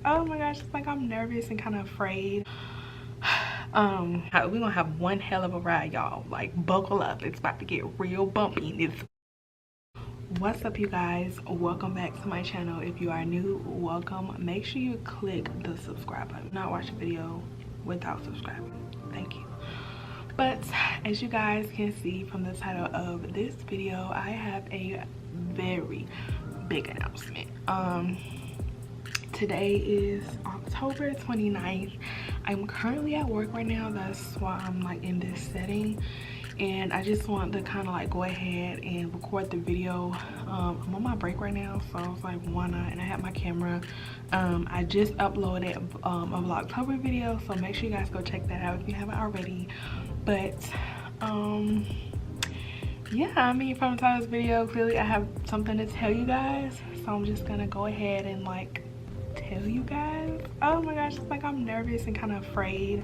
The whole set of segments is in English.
Oh my gosh, it's like I'm nervous and kind of afraid. We're gonna have one hell of a ride, y'all. Like, buckle up, it's about to get real bumpy. What's up, you guys? Welcome back to my channel. If you are new, welcome. Make sure you click the subscribe button. Not watch a video without subscribing. Thank you. But as you guys can see from the title of this video, I have a very big announcement. Today is October 29th. I'm currently at work right now. That's why I'm like in this setting, and I just want to kind of like go ahead and record the video. I'm on my break right now, so I was like, why not? And I have my camera. I just uploaded a Vlogtober video, so make sure you guys go check that out if you haven't already. But yeah, I mean, from the title of this video, clearly I have something to tell you guys, so I'm just gonna go ahead and like tell you guys. Oh my gosh, it's like I'm nervous and kind of afraid.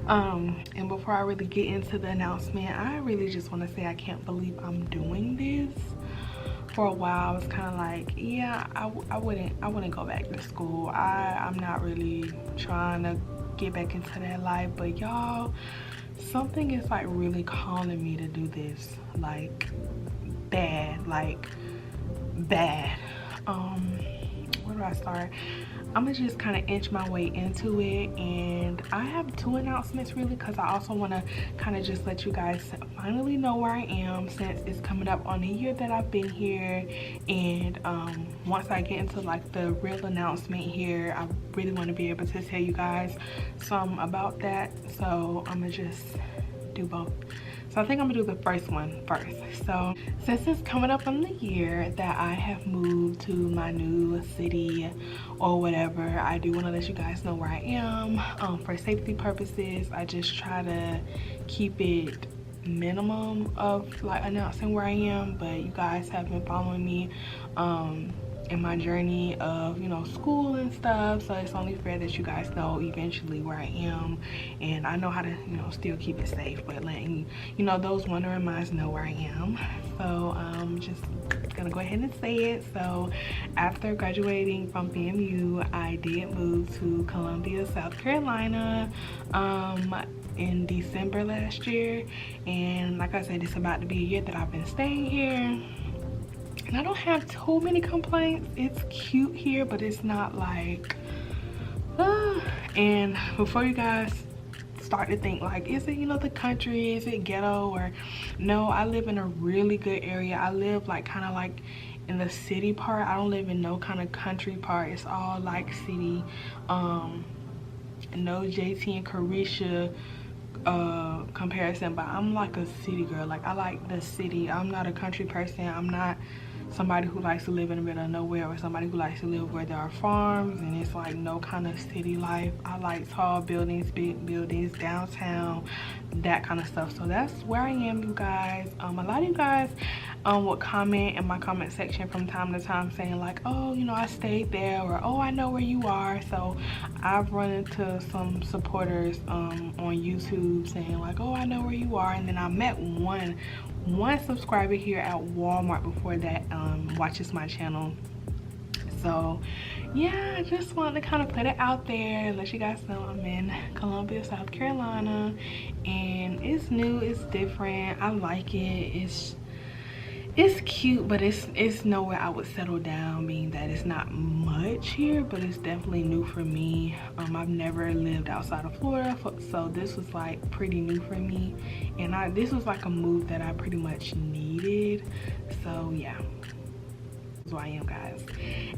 And before I really get into the announcement, I really just want to say I can't believe I'm doing this. For a while I was kind of like, yeah, I wouldn't go back to school. I'm not really trying to get back into that life, but y'all, something is like really calling me to do this, like bad. Where do I start? I'm gonna just kind of inch my way into it, and I have two announcements really, because I also want to kind of just let you guys finally know where I am, since it's coming up on a year that I've been here. And once I get into like the real announcement here, I really want to be able to tell you guys some about that, so I'm gonna just do both. So I think I'm gonna do the first one first. So since it's coming up on the year that I have moved to my new city or whatever, I do want to let you guys know where I am. For safety purposes, I just try to keep it minimum of like announcing where I am, but you guys have been following me in my journey of, you know, school and stuff, so it's only fair that you guys know eventually where I am. And I know how to, you know, still keep it safe, but letting, you know, those wondering minds know where I am. So I'm just gonna go ahead and say it. So after graduating from Famu, I did move to Columbia, South Carolina in December last year, and like I said, it's about to be a year that I've been staying here. And I don't have too many complaints. It's cute here, but it's not like and before you guys start to think like, is it, you know, the country, is it ghetto, or no, I live in a really good area. I live like kind of like in the city part. I don't live in no kind of country part. It's all like city. No JT and Carisha comparison, but I'm like a city girl. Like, I like the city. I'm not a country person. I'm not somebody who likes to live in the middle of nowhere, or somebody who likes to live where there are farms and it's like no kind of city life. I like tall buildings, big buildings, downtown, that kind of stuff. So that's where I am, you guys. A lot of you guys would comment in my comment section from time to time saying like, oh, you know, I stayed there, or oh, I know where you are. So I've run into some supporters on YouTube saying like, oh, I know where you are. And then I met one subscriber here at Walmart before that watches my channel. So yeah, I just wanted to kind of put it out there and let you guys know I'm in Columbia, South Carolina, and it's new, it's different. I like it. It's cute, but it's nowhere I would settle down, meaning that it's not much here, but it's definitely new for me. I've never lived outside of Florida, so this was like pretty new for me, and this was like a move that I pretty much needed. So yeah, that's where I am, guys.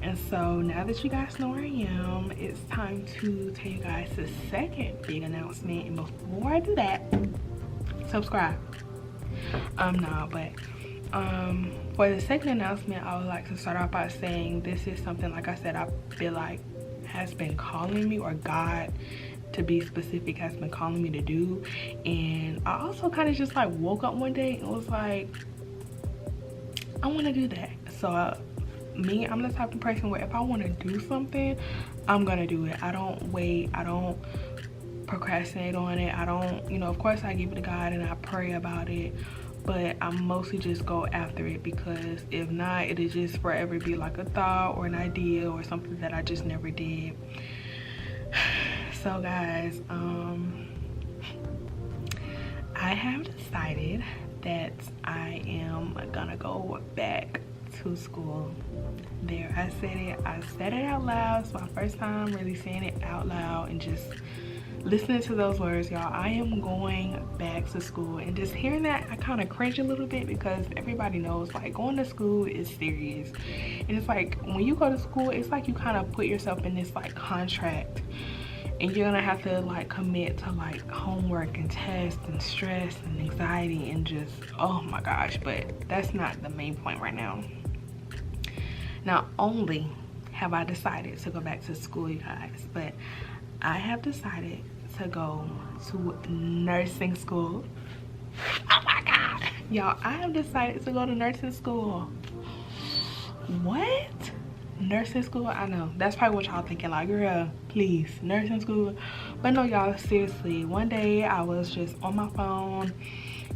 And so now that you guys know where I am, it's time to tell you guys the second big announcement. And before I do that, subscribe. For the second announcement, I would like to start off by saying this is something, like I said, I feel like has been calling me, or God, to be specific, has been calling me to do. And I also kind of just like woke up one day and was like, I want to do that. So I'm the type of person where if I want to do something, I'm gonna do it. I don't wait, I don't procrastinate on it. I don't, you know, of course I give it to God and I pray about it, but I mostly just go after it, because if not, it'll just forever be like a thought or an idea or something that I just never did. So guys, I have decided that I am gonna go back to school. There, I said it. I said it out loud. It's my first time really saying it out loud and just listening to those words, y'all. I am going back to school, and just hearing that, I kind of cringe a little bit, because everybody knows like going to school is serious. And it's like when you go to school, it's like you kind of put yourself in this like contract, and you're gonna have to like commit to like homework and tests and stress and anxiety and just, oh my gosh. But that's not the main point right now. Not only have I decided to go back to school, you guys, but I have decided to go to nursing school. Oh my god, y'all, I have decided to go to nursing school. What? Nursing school? I know that's probably what y'all thinking, like, girl, please, nursing school. But no, y'all, seriously, one day I was just on my phone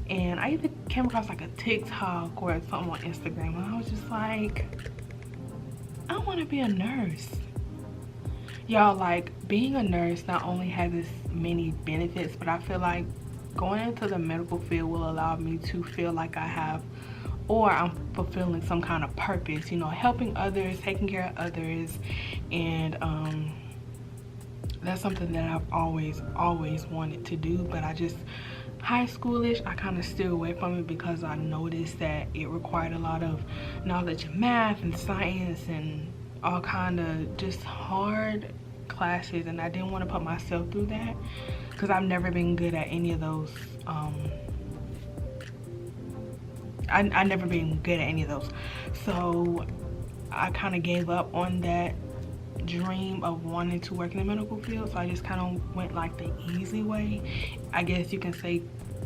and I either came across like a TikTok or something on Instagram, and I was just like, I want to be a nurse. Y'all, like, being a nurse not only has this many benefits, but I feel like going into the medical field will allow me to feel like I have, or I'm fulfilling some kind of purpose, you know, helping others, taking care of others. And that's something that I've always wanted to do, but I just, high schoolish, I kind of steer away from it, because I noticed that it required a lot of knowledge in math and science and all kind of just hard classes, and I didn't want to put myself through that, because I've never been good at any of those. I never been good at any of those, so I kind of gave up on that dream of wanting to work in the medical field. So I just kind of went like the easy way. I guess you can say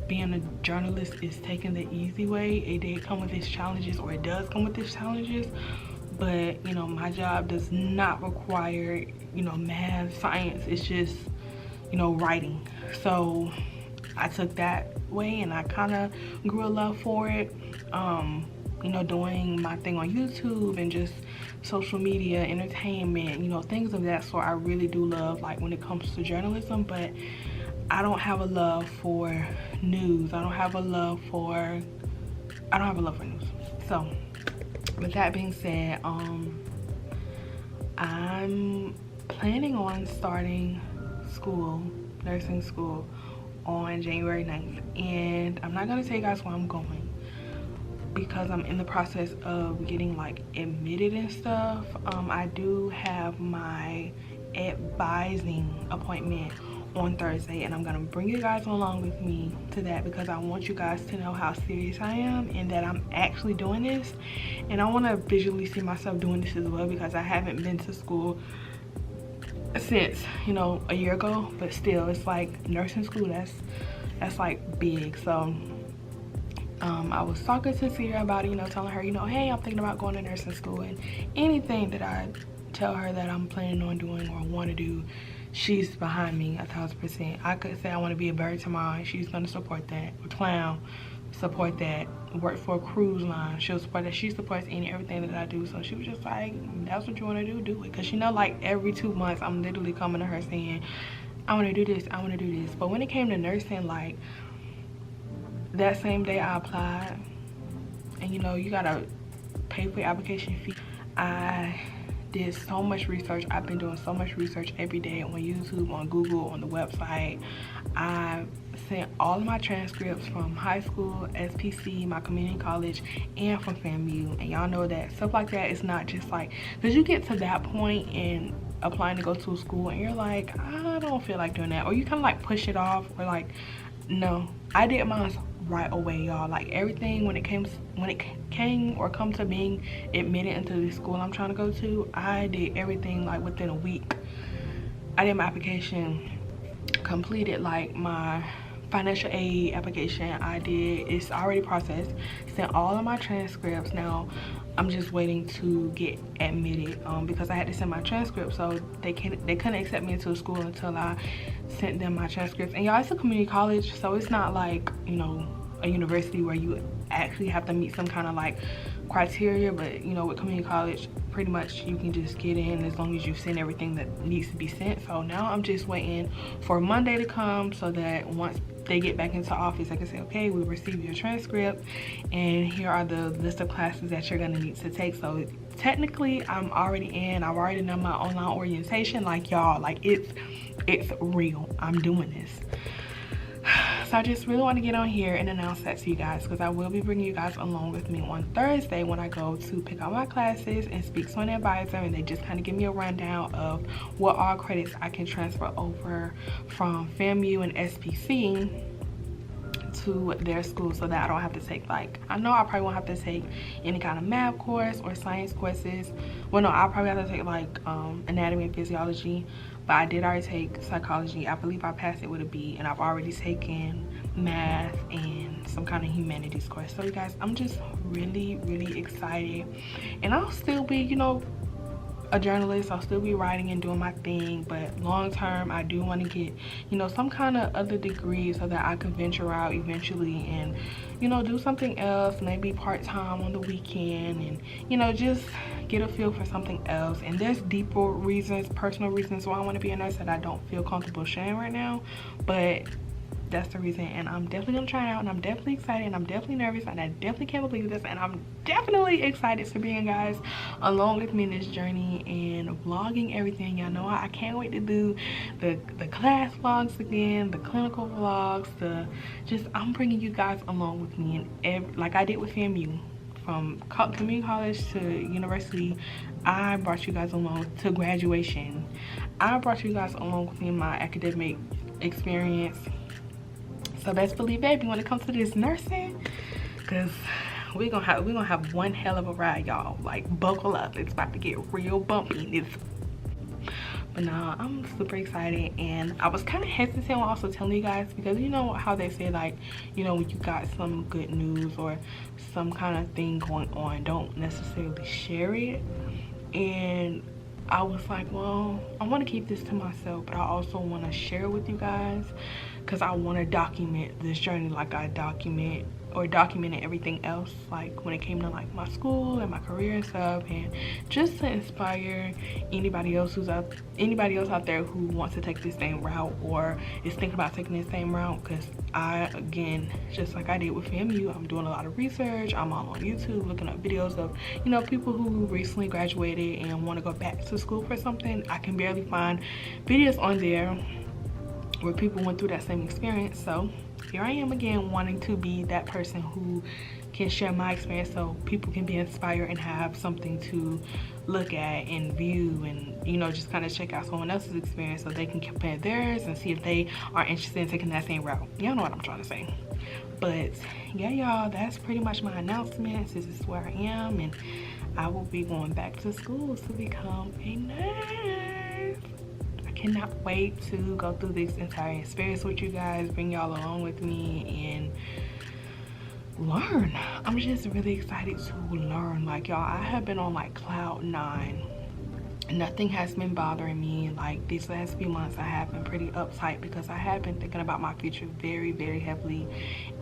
being a journalist is taking the easy way. It did come with its challenges, or it does come with its challenges, but you know, my job does not require, you know, math, science. It's just, you know, writing. So I took that way, and I kind of grew a love for it. You know, doing my thing on YouTube and just social media, entertainment, you know, things of that sort. I really do love, like, when it comes to journalism, but I don't have a love for news. I don't have a love for news. So with that being said, I'm planning on starting school, nursing school, on January 9th, and I'm not gonna tell you guys where I'm going, because I'm in the process of getting like admitted and stuff. I do have my advising appointment on Thursday, and I'm gonna bring you guys along with me to that, because I want you guys to know how serious I am and that I'm actually doing this, and I want to visually see myself doing this as well, because I haven't been to school since, you know, a year ago. But still, it's like nursing school, that's like big. So I was talking to Sierra about it, you know, telling her, you know, hey, I'm thinking about going to nursing school, and anything that I tell her that I'm planning on doing or want to do, she's behind me 1000%. I could say I want to be a bird tomorrow, and she's gonna support that. A clown, support that. Work for a cruise line, she'll support that. She supports everything that I do. So she was just like, that's what you want to do it. Because you know, like every 2 months I'm literally coming to her saying, I want to do this, I want to do this. But when it came to nursing, like that same day I applied, and you know, you gotta pay for your application fee. I did so much research. I've been doing so much research every day on YouTube, on Google, on the website. I sent all of my transcripts from high school, SPC, my community college, and from FAMU. And y'all know that stuff like that is not just like, because you get to that point in applying to go to a school and you're like, I don't feel like doing that, or you kind of like push it off, or like, no. I did mine right away, y'all. Like everything, when it came or come to being admitted into the school I'm trying to go to, I did everything like within a week. I did my application, completed like my financial aid application. It's already processed, sent all of my transcripts. Now I'm just waiting to get admitted, because I had to send my transcript, so they couldn't accept me into a school until I sent them my transcripts. And y'all, it's a community college, so it's not like, you know, a university where you actually have to meet some kind of like criteria, but you know, with community college, pretty much you can just get in as long as you send everything that needs to be sent. So now I'm just waiting for Monday to come so that once they get back into office, I can say, okay, we received your transcript and here are the list of classes that you're gonna need to take. So technically I'm already in. I've already done my online orientation. Like y'all, like it's real. I'm doing this. So I just really want to get on here and announce that to you guys, because I will be bringing you guys along with me on Thursday when I go to pick out my classes and speak to an advisor, and they just kind of give me a rundown of what all credits I can transfer over from FAMU and SPC to their school, so that I don't have to take, like, I know I probably won't have to take any kind of math course or science courses. Well, no, I'll probably have to take like anatomy and physiology, but I did already take psychology. I believe I passed it with a B, and I've already taken math and some kind of humanities course. So you guys, I'm just really excited, and I'll still be, you know, a journalist. I'll still be writing and doing my thing, but long term I do want to get, you know, some kind of other degree so that I can venture out eventually and, you know, do something else, maybe part-time on the weekend, and, you know, just get a feel for something else. And there's deeper reasons, personal reasons why I want to be a nurse that I don't feel comfortable sharing right now, but that's the reason. And I'm definitely gonna try it out, and I'm definitely excited, and I'm definitely nervous, and I definitely can't believe this, and I'm definitely excited to bring you guys along with me in this journey and vlogging everything. Y'all know I can't wait to do the class vlogs again, the clinical vlogs, I'm bringing you guys along with me, and like I did with FAMU, from community college to university. I brought you guys along to graduation. I brought you guys along with me in my academic experience. So best believe, baby, when it comes to this nursing, because we're gonna have one hell of a ride, y'all. Like, buckle up, it's about to get real bumpy. But nah, I'm super excited, and I was kind of hesitant on also telling you guys, because you know how they say, like, you know, when you got some good news or some kind of thing going on, don't necessarily share it. And I was like, well, I want to keep this to myself, but I also want to share it with you guys, because I want to document this journey like I documented everything else, like when it came to like my school and my career and stuff, and just to inspire anybody else out there who wants to take the same route or is thinking about taking the same route. Because I, again, just like I did with FAMU, I'm doing a lot of research. I'm all on YouTube looking up videos of, you know, people who recently graduated and want to go back to school for something. I can barely find videos on there where people went through that same experience. So here I am again, wanting to be that person who can share my experience so people can be inspired and have something to look at and view, and, you know, just kind of check out someone else's experience so they can compare theirs and see if they are interested in taking that same route. Y'all know what I'm trying to say. But yeah, y'all, that's pretty much my announcements. This is where I am, and I will be going back to school to become a nurse. Cannot wait to go through this entire experience with you guys, bring y'all along with me and learn. I'm just really excited to learn. Like, y'all, I have been on like cloud 9. Nothing has been bothering me. Like, these last few months I have been pretty uptight because I have been thinking about my future very heavily,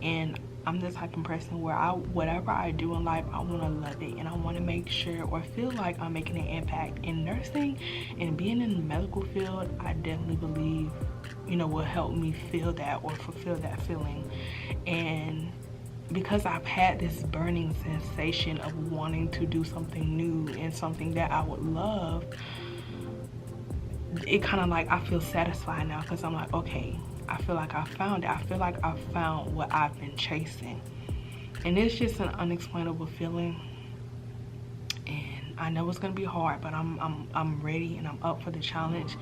and I'm the type of person where whatever I do in life, I want to love it, and I want to make sure or feel like I'm making an impact. In nursing and being in the medical field, I definitely believe, you know, will help me feel that or fulfill that feeling. And because I've had this burning sensation of wanting to do something new and something that I would love, it kind of like, I feel satisfied now, because I'm like, okay, I feel like I found it. I feel like I found what I've been chasing, and it's just an unexplainable feeling. And I know it's gonna be hard, but I'm ready and I'm up for the challenge.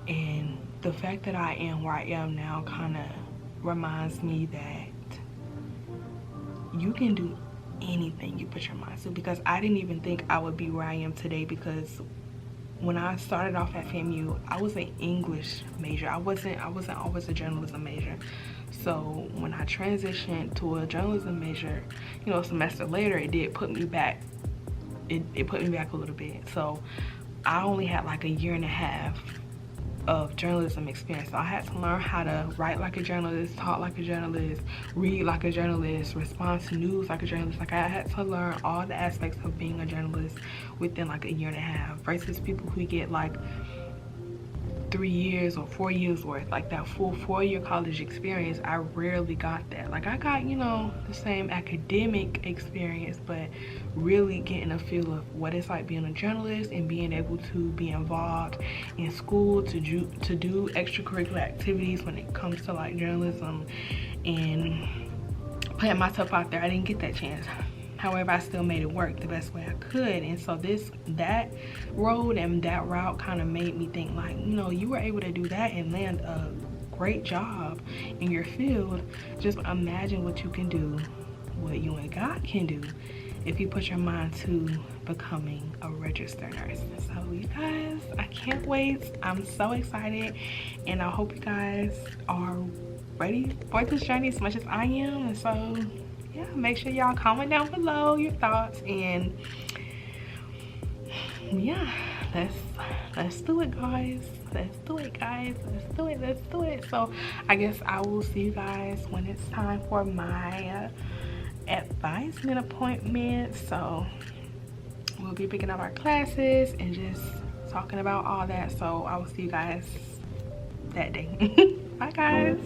And the fact that I am where I am now kind of reminds me that you can do anything you put your mind to, because I didn't even think I would be where I am today, because when I started off at FAMU, I was an English major. I wasn't always a journalism major. So when I transitioned to a journalism major, you know, a semester later, it did put me back. It put me back a little bit. So I only had like a year and a half of journalism experience. So I had to learn how to write like a journalist, talk like a journalist, read like a journalist, respond to news like a journalist. Like I had to learn all the aspects of being a journalist within like a year and a half, versus people who get like 3 years or 4 years worth, like that full 4-year college experience. I rarely got that. Like I got, you know, the same academic experience, but really getting a feel of what it's like being a journalist and being able to be involved in school to do extracurricular activities when it comes to like journalism and putting myself out there. I didn't get that chance. However, I still made it work the best way I could. And so that road and that route kind of made me think like, you know, you were able to do that and land a great job in your field. Just imagine what you can do, what you and God can do if you put your mind to becoming a registered nurse. So you guys, I can't wait. I'm so excited, and I hope you guys are ready for this journey as much as I am. And so yeah, make sure y'all comment down below your thoughts, and yeah, let's do it, guys. Let's do it, guys. Let's do it. So I guess I will see you guys when it's time for my advisement appointment. So we'll be picking up our classes and just talking about all that. So I will see you guys that day. Bye, guys.